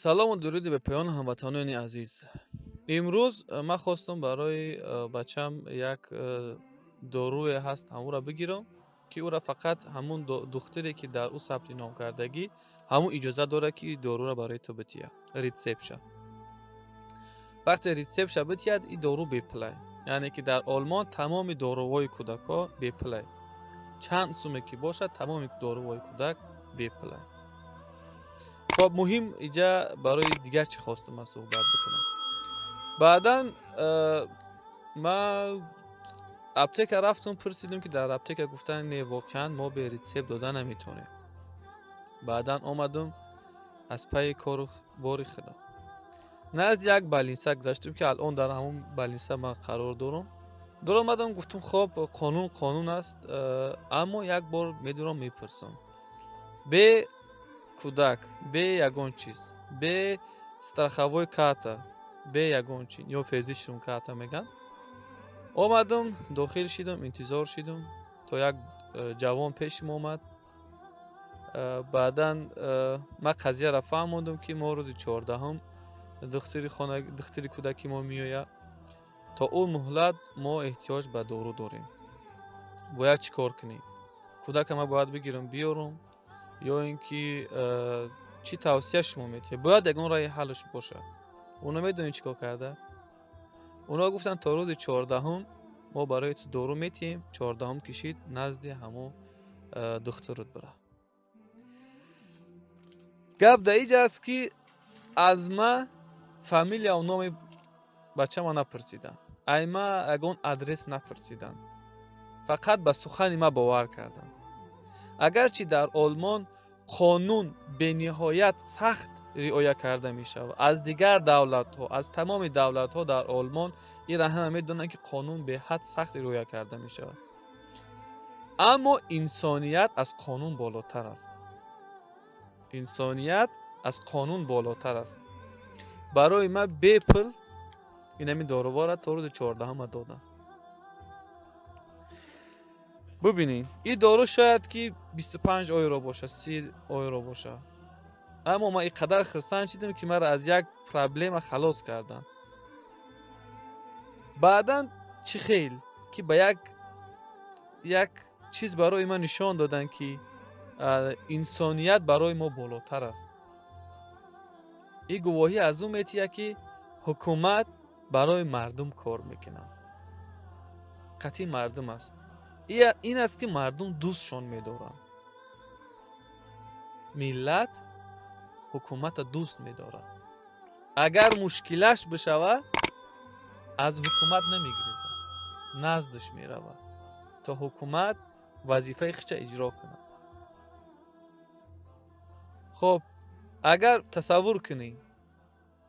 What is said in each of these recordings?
سلام و درود به پایان هموطنان عزیز. امروز من خواستم برای بچم یک داروی هست همون را بگیرم که او را فقط همون دختری که در او ثبت نام کردگی همون اجازه داره که این دارو را برای تو بتیه ریتسپشن. وقتی ریتسپشن بتید این دارو بپلای، یعنی که در آلمان تمام داروهای کودکا بپلای، چند سومه که باشه تمام داروهای کودک بپلای. خب مهم اینجا برای دیگر چی خواستم من صحبت بکنم. بعداً ما اپتک رفتم پرسیدم که در اپتک گفتن نه واقعا ما به ریتسپ دادن نمیتونیم. بعداً آمدم از پای کار باری خدا نزد یک بالینسه گذاشتم که الان در همون بالینسه من قرار دارم. در آمدم گفتم خب قانون است، اما یک بار میدونم میپرسم به کودک به یگان چیز به страховой карта به یگان چیز یا فیزیشون карта میگن. آمدم داخل شدم، انتظار شدم تا یک جوان پیشم آمد. بعداً من قضیه را فهمیدم که ما روز 14 دختری کودکی ما میآید. تا اون مهلت ما احتیاج به دارو داریم. باید چیکار کنیم؟ کودک ما باید بگیرم بیارم یا اینکه چی توصیه شما میتید؟ باید یگان راه حلش باشه. اونا میدونین چیکار کرده؟ اونا گفتن تا روز 14 ما برای تو دارو میتیم. 14 کشید نزد همو دخترت بره. گپ در اینجا است که از ما فامیلیا و نام بچه ما نپرسیدن، ای ما یگان ادرس نپرسیدن، فقط به سخن ما باور کردن. اگرچه در آلمان قانون به نهایت سخت رعایت کرده می شود از دیگر دولت ها، از تمام دولت ها در آلمان این را همه میدونن که قانون به حد سخت رعایت کرده می شود، اما انسانیت از قانون بالاتر است. انسانیت از قانون بالاتر است. برای ما بیپل این همی داروها را تا روز 14 دادن. ببینین این دارو شاید که 25 یورو باشه، 30 یورو باشه، اما ما اینقدر خرسان شدیم که ما را از یک پرابلم خلاص کردن. بعداً چی خیل که به یک چیز برای ما نشان دادن که انسانیت برای ما بالاتر است. این گواهی از اون میتیه که حکومت برای مردم کار میکنه. قطعی مردم است. این است که مردم دوستشان میدارن. ملت حکومت دوست میدارن. اگر مشکلش بشوه از حکومت نمیگریزه، نزدش میروه تا حکومت وظیفه خودش اجرا کنه. خب اگر تصور کنیم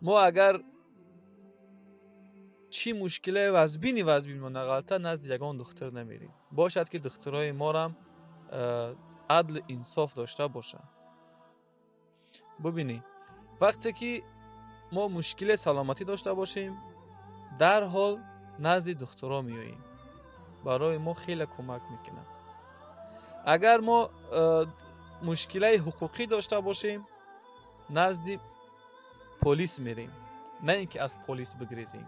ما اگر چی مشکله وزبین ما نغلطه نزد یگان دختر نمیریم، باشد که دخترای ما را عدل انصاف داشته باشن. ببینی وقتی که ما مشکل سلامتی داشته باشیم در حال نزد دکترها میاییم، برای ما خیلی کمک میکنن. اگر ما مشکل حقوقی داشته باشیم نزد پلیس میریم، نه اینکه از پلیس بگریزیم.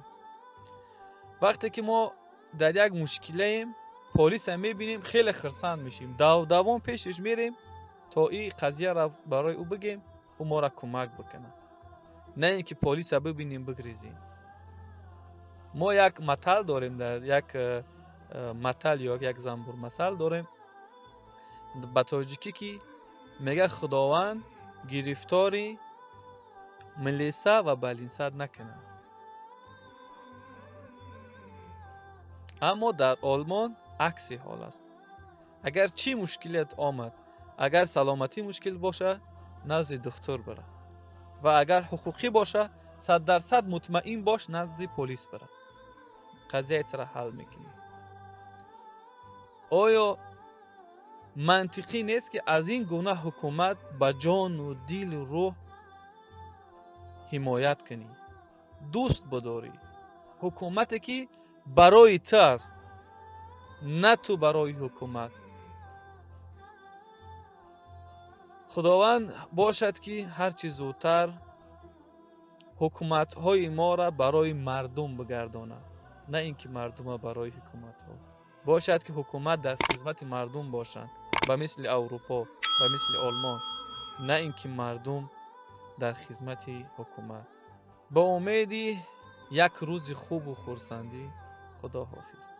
وقتی که ما در یک مشکلیم پلیس هم میبینیم خیلی خرسند میشیم، دوام پیشش میریم تا این قضیه را برای او بگیم او ما را کمک بکنه، نه اینکه پلیس را ببینیم بگریزیم. ما یک مثل داریم، در یک مثل یا یک زنبور مثل داریم با تاجیکی که میگه خداوند گرفتاری ملیسه و بالینسه نکنه. اما در آلمان عکس حال است. اگر چی مشکلیت آمد، اگر سلامتی مشکل باشه نزد دکتر بره، و اگر حقوقی باشه 100% مطمئن باش نزد پلیس بره، قضیه را حل میکنی. آیا منطقی نیست که از این گونه حکومت با جان و دل و روح حمایت کنی، دوست بداری؟ حکومتی که برای تو است، نه تو برای حکومت. خداوند باشد که هر چیز زودتر حکومت‌های ما را برای مردم بگرداند، نه اینکه مردم را برای حکومت‌ها. باشد که حکومت در خدمت مردم باشند، به مثل اروپا، به مثل آلمان، نه اینکه مردم در خدمت حکومت. با امیدی یک روز خوب و خرسندی. خدا حافظ.